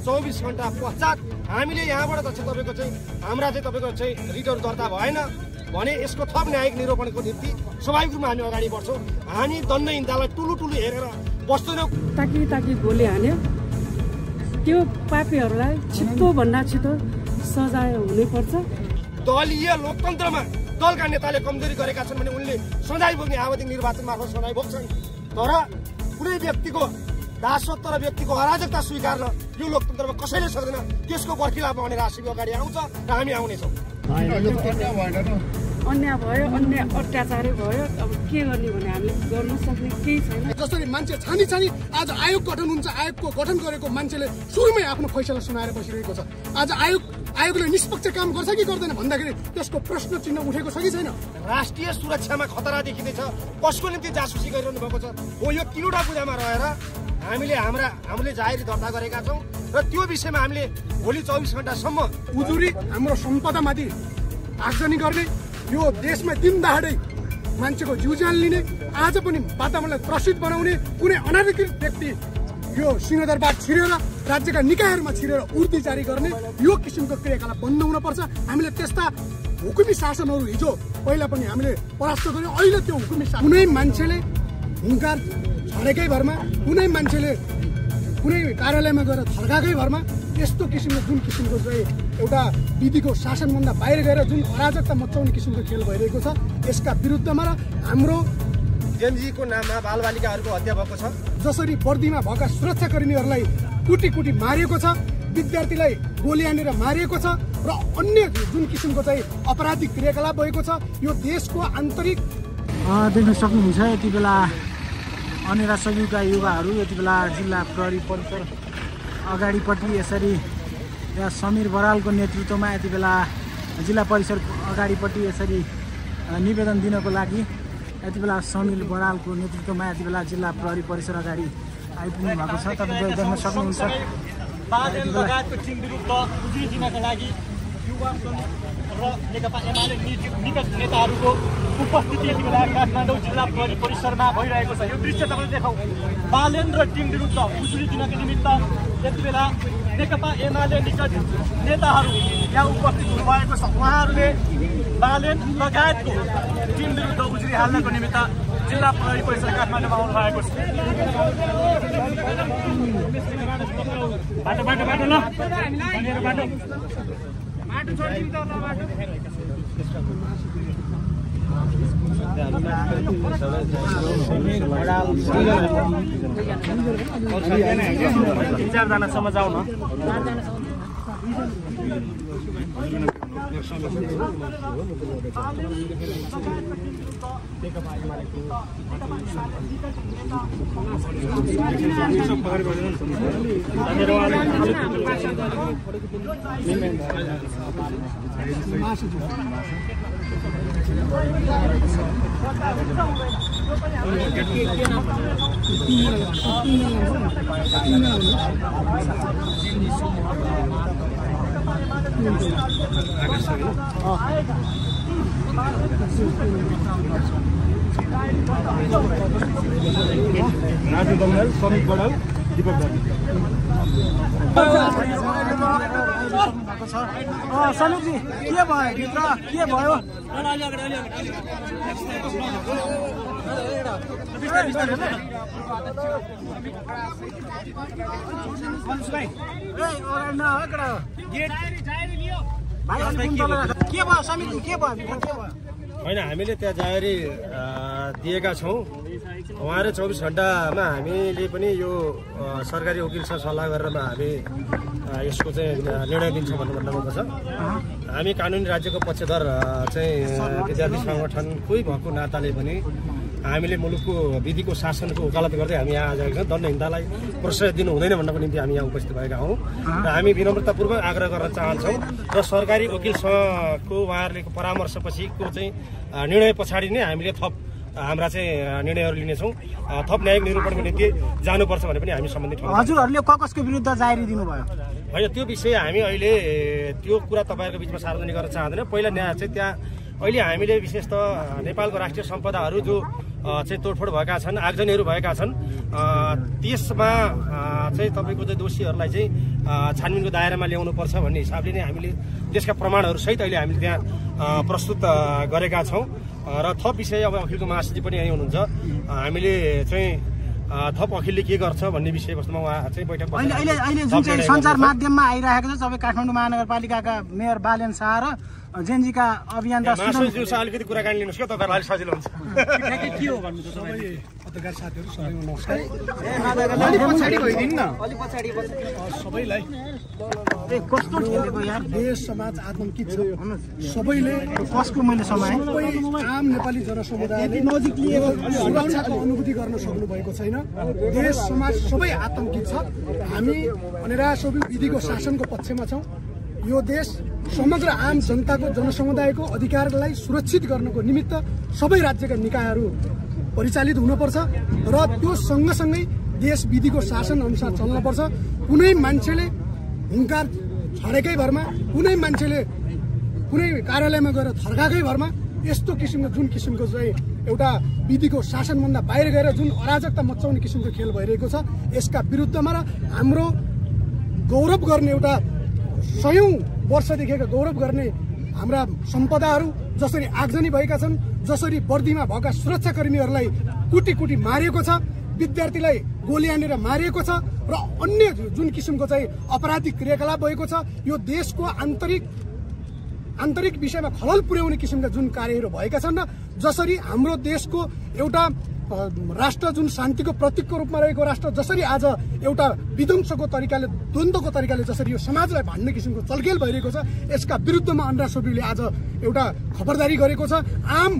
24 घण्टा पश्चात हामीले यहाँबाट तपाईँको चाहिँ हाम्रा चाहिँ तपाईँको चाहिँ रिटर्न दर्ता भएन भने यसको थप न्यायिक निरूपणको निम्ति स्वाभाविक रूपमा हामी अगाडि बढ्छौँ। हामी दण्ड हिंसालाई ठुलो हेरेर बस्दैनौँ। ताकि गोली हान्यो त्यो पापीहरूलाई छिटो भन्दा छिटो सजाय हुनुपर्छ। दलीय लोकतन्त्रमा दलका नेताले कमजोरी गरेका छन् भने उनले सजाय भोग्ने आवधिक निर्वाचन मार्फत सजाय भोग्छन्। तर कुनै व्यक्तिको दासत्व र व्यक्तिको अराजकता स्वीकार्न यो लोकतन्त्रमा कसैले सक्दैन। त्यसको बर्खिलापमा भने राष्ट्रिय अगाडि आउँछ र हामी आउनेछौँ। अन्याय भयो, अन्याय अत्याचारै भयो। अब के गर्ने भने हामीले गर्न सक्ने केही छैन। जसरी मान्छे छानी आज आयोग गठन हुन्छ, आयोगको गठन गरेको मान्छेले सुरुमै आफ्नो फैसला सुनाएर बसिरहेको छ। आज आयोगले निष्पक्ष काम गर्छ कि गर्दैन भन्दाखेरि त्यसको प्रश्न चिन्ह उठेको छ कि छैन। राष्ट्रिय सुरक्षामा खतरा देखिँदैछ, कसको निम्ति जासुसी गरिरहनु भएको छ हो। यो तीनवटा बुँदामा रहेर हामीले जाहेरी दर्ता गरेका छौँ र त्यो विषयमा हामीले भोलि 24 घण्टासम्म उजुरी हाम्रो सम्पदामाथि आगजनी गर्ने, यो देशमा दिन दहाडै मान्छेको जीवज्यान लिने, आज पनि वातावरणलाई त्रसित बनाउने कुनै अनाधिकृत व्यक्ति यो सिंहदरबार छिरेर राज्यका निकायहरूमा छिरेर उर्दी जारी गर्ने यो किसिमको क्रियाकलाप बन्द हुनुपर्छ। हामीले त्यस्ता हुकुमी शासनहरू हिजो पहिला पनि हामीले परास्त गर्यौँ। अहिले त्यो हुकुमी शासन कुनै मान्छेले हुङ्कार छरेकै भरमा, कुनै मान्छेले कुनै कार्यालयमा गएर थर्काकै भरमा यस्तो किसिमको जुन किसिमको चाहिँ एउटा विधिको शासनभन्दा बाहिर गएर जुन अराजकता मचाउने किसिमको खेल भइरहेको छ, यसका विरुद्धमा र हाम्रो जेनजीको नाममा बालबालिकाहरूको हत्या भएको छ। जसरी वर्दीमा भएका सुरक्षाकर्मीहरूलाई कुटी मारिएको छ, विद्यार्थीलाई गोली हानेर मारिएको छ र अन्य जुन किसिमको चाहिँ अपराधिक क्रियाकलाप भएको छ, यो देशको आन्तरिक देख्न सक्नुहुन्छ। यति बेला अनेरा सङ्घका युवाहरू यति बेला जिल्ला प्रहरी परिसर अगाडिपट्टि यसरी समीर बरालको नेतृत्वमा यति बेला जिल्ला परिसर अगाडिपट्टि यसरी निवेदन दिनको लागि यति बेला समीर बरालको नेतृत्वमा यति बेला जिल्ला प्रहरी परिसर अगाडि आइपुग्नु भएको छ। तपाईँले देख्न सक्नुहुन्छ। लगायतको टिम विरुद्ध उजुरी दिनका लागि युवा र नेकपा एमाले निकट नेताहरूको उपस्थिति यति बेला काठमाडौँ जिल्ला प्रहरी परिसरमा भइरहेको छ। यो दृश्य तपाईँले देखाउँ। बालेन र टिम विरुद्ध उजुरी दिनको निमित्त यति बेला नेकपा एमाले निकट नेताहरू यहाँ उपस्थित हुनुभएको छ। उहाँहरूले बालेन लगायतको टिम विरुद्ध उजुरी हाल्नको निमित्त जिल्ला प्रहरी परिसर काठमाडौँमा आउनु भएको छ। बाटो ल बाटो छोडिदिनु त बाटो। चारजनासम्म जाऊ न। राजु दमल, समीर बराल, दीपक दादी। समीरजी के भयो भित्र के भयो? के भयो समीरजी के भयो? होइन, हामीले त्यहाँ जाहेरी दिएका छौँ। उहाँहरू 24 घण्टामा हामीले पनि यो सरकारी वकिलसँग सल्लाह गरेर हामी यसको चाहिँ निर्णय दिन्छौँ भन्नु भन्नुभएको छ। हामी कानुनी राज्यको पक्षधर चाहिँ विद्यार्थी सङ्गठनकै भएको नाताले पनि हामीले मुलुकको विधिको शासनको वकालत गर्दै हामी यहाँ आएका छौँ। दण्डहीनतालाई प्रश्रय दिनु हुँदैन भन्नको निम्ति हामी यहाँ उपस्थित भएका हौँ र हामी विनम्रतापूर्वक आग्रह गर्न चाहन्छौँ र सरकारी वकिलसँगको उहाँहरूले परामर्शपछिको चाहिँ निर्णय पछाडि नै हामीले थप हाम्रा चाहिँ निर्णयहरू लिनेछौँ। थप न्यायिक निरूपणको निम्ति जानुपर्छ भने पनि हामी सम्बन्धित छौँ। हजुरहरूले कसको विरुद्ध जाहेरी दिनुभयो? होइन, त्यो विषय हामी अहिले त्यो कुरा तपाईँहरूको बिचमा सार्वजनिक गर्न चाहँदैन। पहिला न्याय चाहिँ त्यहाँ अहिले हामीले विशेष त नेपालको राष्ट्रिय सम्पदाहरू जो चाहिँ तोडफोड भएका छन्, आगजनीहरू भएका छन्। त्यसमा चाहिँ तपाईँको चाहिँ दोषीहरूलाई चाहिँ छानबिनको दायरामा ल्याउनुपर्छ भन्ने हिसाबले नै हामीले त्यसका प्रमाणहरू सहित अहिले हामीले त्यहाँ प्रस्तुत गरेका छौँ। र थप विषय अब अखिलको महासचिव पनि यहीँ हुनुहुन्छ। हामीले चाहिँ थप अखिलले के गर्छ भन्ने विषयवस्तुमा उहाँ चाहिँ बैठक अहिले जुन चाहिँ सञ्चार माध्यममा आइरहेको छ, तपाईँ काठमाडौँ महानगरपालिकाका मेयर बालेन शाह र जेनजीका अभियन्ता अलिकति कुराकानी लिनुहोस् क्या, तपाईँहरूलाई सजिलो हुन्छ। के हो भन्नु त सबै पत्रकार साथीहरू सबैलाई नमस्कार। अलि पछाडि भइदिनु न, अलि पछाडि सबैलाई कस्तो खेलेको यार देश समाज आतंकित छ। सबैले कसको मैले समाए आम नेपाली जनसमुदायले नजिक लिएर सुरक्षाको अनुभूति गर्न सक्नु भएको छैन। देश समाज सबै आतंकित छ। हामी भनेर सबै विधिको शासनको पक्षमा छौँ। यो देश समग्र आम जनताको जनसमुदायको अधिकारलाई सुरक्षित गर्नको निमित्त सबै राज्यका निकायहरू परिचालित हुनुपर्छ र त्यो सँगसँगै देश विधिको शासन अनुसार चल्नुपर्छ। कुनै मान्छेले हुङ्कार छडेकै भरमा, कुनै मान्छेले कुनै कार्यालयमा गएर थर्काकै भरमा यस्तो किसिमको जुन किसिमको चाहिँ एउटा विधिको शासनभन्दा बाहिर गएर जुन अराजकता मचाउने किसिमको खेल भइरहेको छ, यसका विरुद्धमा र हाम्रो गौरव गर्ने एउटा सयौं वर्षदेखिका गौरव गर्ने हाम्रा सम्पदाहरू जसरी आगजनी भएका छन्, जसरी वर्दीमा भएका सुरक्षाकर्मीहरूलाई कुटी कुटी मारिएको छ, विद्यार्थीलाई गोली हानेर मारिएको छ र अन्य जुन किसिमको चाहिँ अपराधिक क्रियाकलाप भएको छ, यो देशको आन्तरिक विषयमा खलल पुर्याउने किसिमका जुन कार्यहरू भएका छन् र जसरी हाम्रो देशको एउटा राष्ट्र जुन शान्तिको प्रतीकको रूपमा रहेको राष्ट्र जसरी आज एउटा विध्वंसको तरिकाले, द्वन्द्वको तरिकाले जसरी यो समाजलाई भान्ने किसिमको चलखेल भइरहेको छ, यसका विरुद्धमा अन्ना सोबीले आज एउटा खबरदारी गरेको छ। आम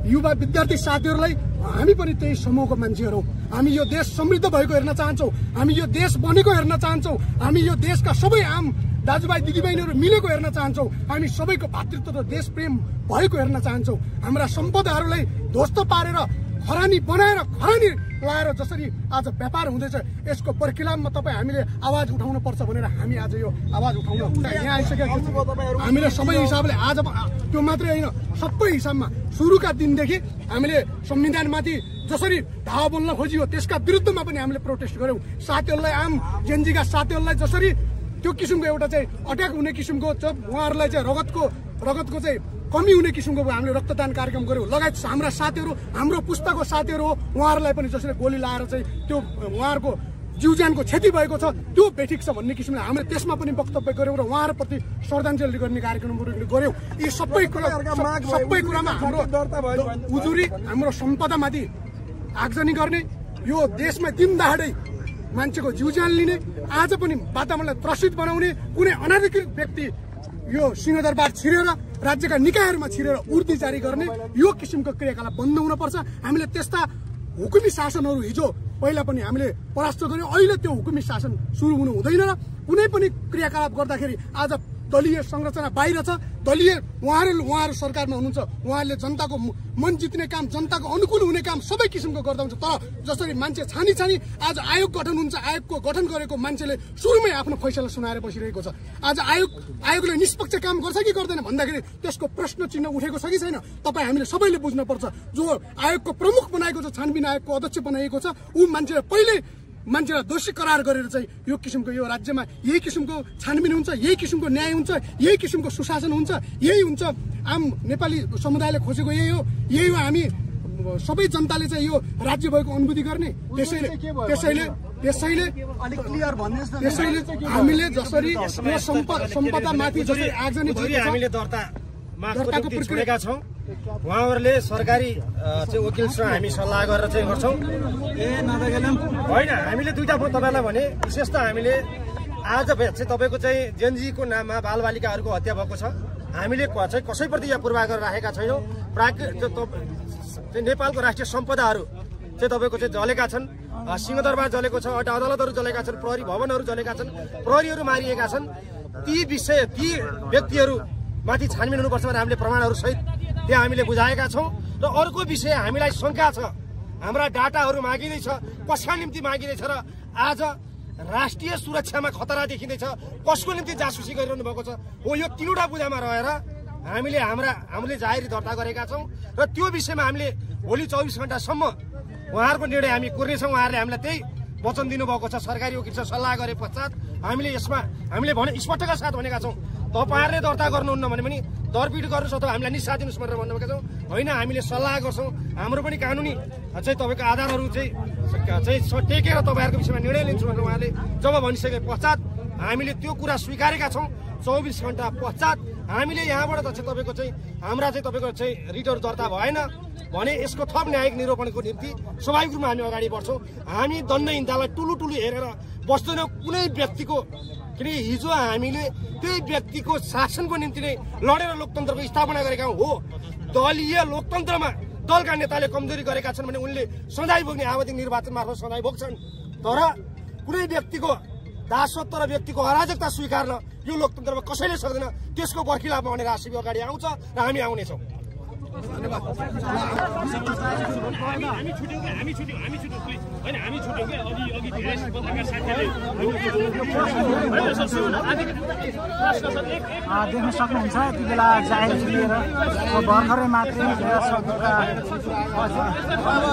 युवा विद्यार्थी साथीहरूलाई हामी पनि त्यही समूहको मान्छेहरू हौँ। हामी यो देश समृद्ध भएको हेर्न चाहन्छौँ, हामी यो देश बनेको हेर्न चाहन्छौँ, हामी यो देशका सबै आम दाजुभाइ दिदीबहिनीहरू मिलेको हेर्न चाहन्छौँ, हामी सबैको भातृत्व र देश प्रेम भएको हेर्न चाहन्छौँ। हाम्रा सम्पदाहरूलाई ध्वस्त पारेर खरानी बनाएर खरानी लाएर जसरी आज व्यापार हुँदैछ, यसको पर्खिलाममा तपाईँ हामीले आवाज उठाउनु पर्छ भनेर हामी आज यो आवाज उठाउन यहाँ आइसकेका छौँ। हामीले सबै हिसाबले आज त्यो मात्रै होइन, सबै हिसाबमा सुरुका दिनदेखि हामीले संविधानमाथि जसरी धावा बोल्न खोजियो त्यसका विरुद्धमा पनि हामीले प्रोटेस्ट गर्यौँ। साथीहरूलाई, आम जेनजीका साथीहरूलाई जसरी त्यो किसिमको एउटा चाहिँ अट्याक हुने किसिमको उहाँहरूलाई चाहिँ रगतको चाहिँ कमी हुने किसिमको हामीले रक्तदान कार्यक्रम गर्यौँ। लगायत हाम्रा साथीहरू, हाम्रो पुस्ताको साथीहरू हो, उहाँहरूलाई पनि जसरी गोली लाएर चाहिँ त्यो उहाँहरूको जीवज्यानको क्षति भएको छ, त्यो बेठिक छ भन्ने किसिमले हामीले त्यसमा पनि वक्तव्य गर्यौँ र उहाँहरूप्रति श्रद्धाञ्जली गर्ने कार्यक्रमहरू गर्यौँ। यी सबै कुरामा हाम्रो उजुरी, हाम्रो सम्पदामाथि आगजनी गर्ने, यो देशमा दिन दहाडै मान्छेको जीवज्यान लिने, आज पनि वातावरणलाई त्रसित बनाउने कुनै अनधिकृत व्यक्ति यो सिंहदरबार छिरेर राज्यका निकायहरूमा छिरेर उर्दी जारी गर्ने यो किसिमको क्रियाकलाप बन्द हुनुपर्छ। हामीले त्यस्ता हुकुमी शासनहरू हिजो पहिला पनि हामीले परास्त गर्यौँ। अहिले त्यो हुकुमी शासन सुरु हुनु हुँदैन र कुनै पनि क्रियाकलाप गर्दाखेरि आज दलीय संरचना बाहिर छ। उहाँहरू सरकारमा हुनुहुन्छ, उहाँहरूले जनताको मन जित्ने काम, जनताको अनुकूल हुने काम सबै किसिमको गर्दा हुन्छ। तर जसरी मान्छे छानी आज आयोग गठन हुन्छ, आयोगको गठन गरेको मान्छेले सुरुमै आफ्नो फैसला सुनाएर बसिरहेको छ। आज आयोगले निष्पक्ष काम गर्छ कि गर्दैन भन्दाखेरि त्यसको प्रश्न चिन्ह उठेको छ कि छैन, तपाईँ हामीले सबैले बुझ्नुपर्छ। जो आयोगको प्रमुख बनाएको छ, छानबिन आयोगको अध्यक्ष बनाएको छ, ऊ मान्छेले पहिल्यै मान्छेलाई दोषी करार गरेर चाहिँ यो किसिमको यो राज्यमा यही किसिमको छानबिन हुन्छ, यही किसिमको न्याय हुन्छ, यही किसिमको सुशासन हुन्छ, यही हुन्छ आम नेपाली समुदायले खोजेको यही हो। हामी सबै जनताले चाहिँ यो राज्य भएको अनुभूति गर्ने। त्यसैले हामीले जसरी यो सम्पदामाथि जसरी आगजनी हामीले दर्ताको प्रक्रिया छौँ। उहाँहरूले सरकारी चाहिँ वकिलसँग हामी सल्लाह गरेर चाहिँ गर्छौँ। होइन, हामीले दुईटा तपाईँलाई भने विशेष त हामीले आज चाहिँ तपाईँको चाहिँ जेनजीको नाममा बालबालिकाहरूको हत्या भएको छ। हामीले चाहिँ कसैप्रति यहाँ पूर्वाग्रह राखेका छैनौँ। नेपालको राष्ट्रिय सम्पदाहरू चाहिँ तपाईँको चाहिँ जलेका छन्, सिंहदरबार जलेको छ, अदालतहरू जलेका छन्, प्रहरी भवनहरू जलेका छन्, प्रहरीहरू मारिएका छन्। ती व्यक्तिहरू माथि छानबिन हुनुपर्छ भनेर हामीले प्रमाणहरू सहित त्यहाँ हामीले बुझाएका छौँ। र अर्को विषय हामीलाई शङ्का छ, हाम्रा डाटाहरू मागिँदैछ, कसका निम्ति मागिँदैछ र आज राष्ट्रिय सुरक्षामा खतरा देखिँदैछ, कसको निम्ति जासुसी गरिरहनु भएको छ हो। यो तीनवटा बुझामा रहेर हामीले जाहेरी दर्ता गरेका छौँ र त्यो विषयमा हामीले भोलि 24 घण्टासम्म उहाँहरूको निर्णय हामी कुर्नेछौँ। उहाँहरूले हामीलाई त्यही वचन दिनुभएको छ। सरकारी वकिलसँग सल्लाह गरे पश्चात हामीले यसमा हामीले स्पष्टका साथ भनेका छौँ, तपाईँहरूले दर्ता गर्नुहुन्न भने पनि दरपिट गर्नुहोस् अथवा हामीलाई निस्सादिनुहोस् भनेर भन्नुभएका छौँ। होइन, हामीले सल्लाह गर्छौँ। हाम्रो पनि कानुनी चाहिँ तपाईँको आधारहरू चाहिँ टेकेर तपाईँहरूको विषयमा निर्णय लिन्छौँ भनेर उहाँले जब भनिसके पश्चात हामीले त्यो कुरा स्वीकारेका छौँ। 24 घण्टा पश्चात हामीले यहाँबाट चाहिँ तपाईँको चाहिँ हाम्रा चाहिँ तपाईँको चाहिँ रिटहरू दर्ता भएन भने यसको थप न्यायिक निरूपणको निम्ति स्वाभाविक रूपमा हामी अगाडि बढ्छौँ। हामी दण्डहीनतालाई ठुलो हेरेर बस्दैनौँ कुनै व्यक्तिको, किनकि हिजो हामीले त्यही व्यक्तिको शासनको निम्ति नै लडेर लोकतन्त्रको स्थापना गरेका हो। दलीय लोकतन्त्रमा दलका नेताले कमजोरी गरेका छन् भने उनले सधैँ भोग्ने आवधिक निर्वाचन मार्फत सधैँ भोग्छन्। तर कुनै व्यक्तिको दासत्व र व्यक्तिको अराजकता स्वीकार्न यो लोकतन्त्रमा कसैले सक्दैन। त्यसको बर्खिलापमा भनेर आसिबी अगाडि आउँछ र हामी आउनेछौँ। देख्न सक्नुहुन्छ यति बेला जाहेर लिएर भर्खरै मात्रै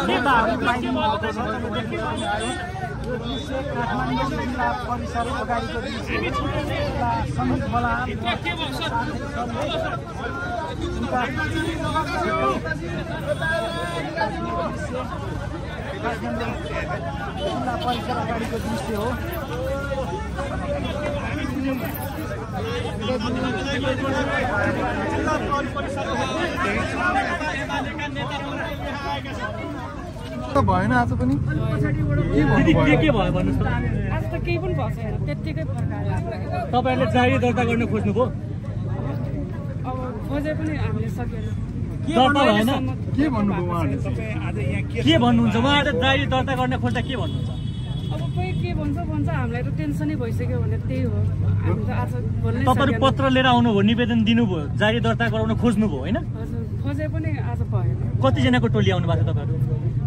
नेताहरू काठमाडौँ जिल्ला परिसर अगाडिको समीर बलाल जिल्ला परिसर अगाडिको दृश्य हो। भएन आज पनि के भयो भन्नुहोस् त? आज त केही पनि भएको छैन, त्यत्तिकै फर्काएर तपाईँहरूले जारी दर्ता गर्न खोज्नुभयो, अब खोजे पनि हामीले सकेन। दर्ता भएन। के भन्नुभयो उहाँले? के भन्नुहुन्छ उहाँहरूले जारी दर्ता गर्न खोज्दा के भन्नुहुन्छ? अब कोही के भन्छ हामीलाई त टेन्सनै भइसक्यो भने त्यही हो। हामी त आज बोल्नै तपाईँहरू पत्र लिएर आउनुभयो, निवेदन दिनुभयो, जारी दर्ता गराउन खोज्नुभयो होइन? हजुर, खोजे पनि आज भएन। कतिजनाको टोली आउनु भएको छ तपाईँहरू?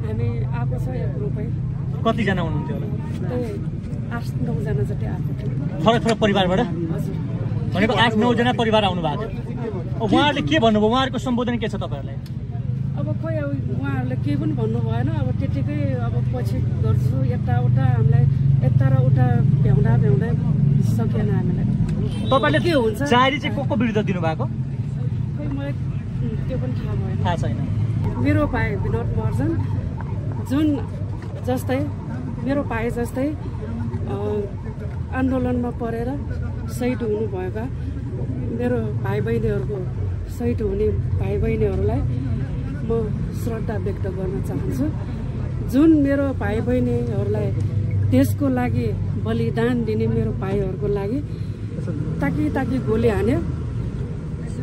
हामी आएको छ एक ग्रुपै, कतिजना हुनुहुन्थ्यो होला? त्यही 8-9 जना जति आएको थियो। फरक फरक परिवारबाट हजुर, भनेको 8-9 जना परिवार आउनु भएको थियो। उहाँहरूले के भन्नुभयो? उहाँहरूको सम्बोधन के छ तपाईँहरूलाई? अब खोइ अब उहाँहरूले केही पनि भन्नु भएन। अब त्यतिकै अब पछि गर्छु यताउता, हामीलाई यता र उता भ्याउँदा सकेन हामीलाई। तपाईँले के हुन्छ जारी चाहिँ को विरुद्ध दिनुभएको? खोइ मलाई त्यो पनि थाहा भएन। थाहा छैन। मेरो भाइ विनोद महर्जन जुन जस्तै मेरो भाइ जस्तै आन्दोलनमा परेर शहीद हुनुभएका मेरो भाइ बहिनीहरूको शहीद हुने भाइ बहिनीहरूलाई म श्रद्धा व्यक्त गर्न चाहन्छु। जुन मेरो भाइ बहिनीहरूलाई देशको लागि बलिदान दिने मेरो भाइहरूको लागि ताकि गोली हान्यो,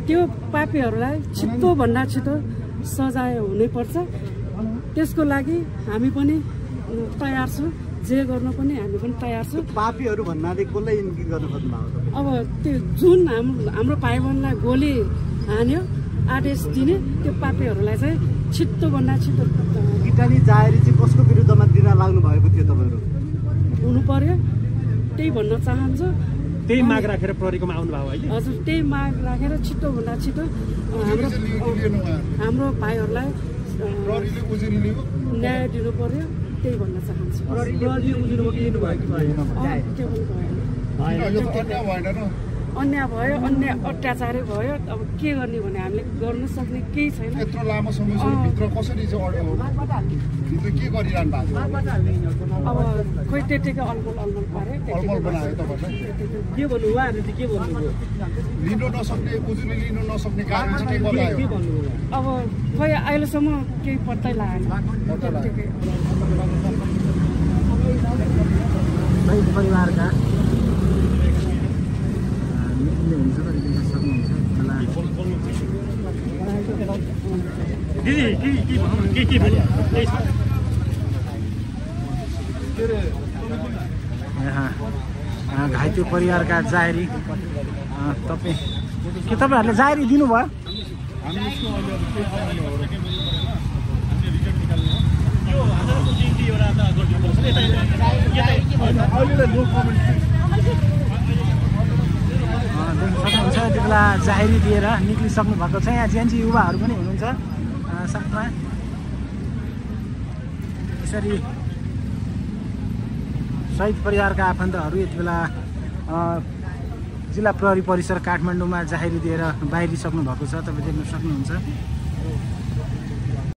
त्यो पापीहरूलाई छिटोभन्दा छिटो सजाय हुनैपर्छ। त्यसको लागि हामी पनि तयार छौँ, जे गर्न पनि हामी पनि तयार छौँ। पापीहरू भन्नाले कसलाई इन्गित गर्न खोज्नुभएको? अब त्यो जुन हाम्रो भाइ बहिनीलाई गोली हान्यो आदेश दिने त्यो पापीहरूलाई चाहिँ छिटोभन्दा छिटो इटाली जाहेरी चाहिँ कसको विरुद्धमा दिन लाग्नु भएको थियो तपाईँहरू? हुनु पर्यो, त्यही भन्न चाहन्छु। त्यही माग राखेर प्रहरीकोमा आउनुभयो अहिले? हजुर, त्यही माग राखेर छिटोभन्दा छिटो हाम्रो भाइहरूलाई न्याय दिनु पर्यो, त्यही भन्न चाहन्छु। अन्याय भयो, अन्याय अत्याचारै भयो। अब के गर्ने भने हामीले गर्नु सक्ने केही छैन। यत्रो लामो समयसम्मभित्र कसरी चाहिँ के गरिरहनु भएको? अब खोइ त्यतिकै अलमल पारे अलमल बनायो तपाईँलाई? के भन्नु उहाँहरूले चाहिँ के भन्नुभयो? लिनु नसक्ने, उजुरी लिनु नसक्ने कारण चाहिँ के बतायो? अब खोइ अहिलेसम्म केही पत्तै लागेन। त्यतिकै परिवारका दिदी के भन्नु? घाइते परिवारका जाहेरी तपाईँहरूले जाहेरी दिनुभयो? सक्नुहुन्छ यति बेला जाहेरी दिएर निक्लिसक्नु भएको छ। यहाँ जेएनजी युवाहरू पनि हुनुहुन्छ साथमा। यसरी शहीद परिवारका आफन्तहरू यति बेला जिल्ला प्रहरी परिसर काठमाडौँमा जाहेरी दिएर बाहिरिसक्नु भएको छ। तपाईँ देख्न सक्नुहुन्छ।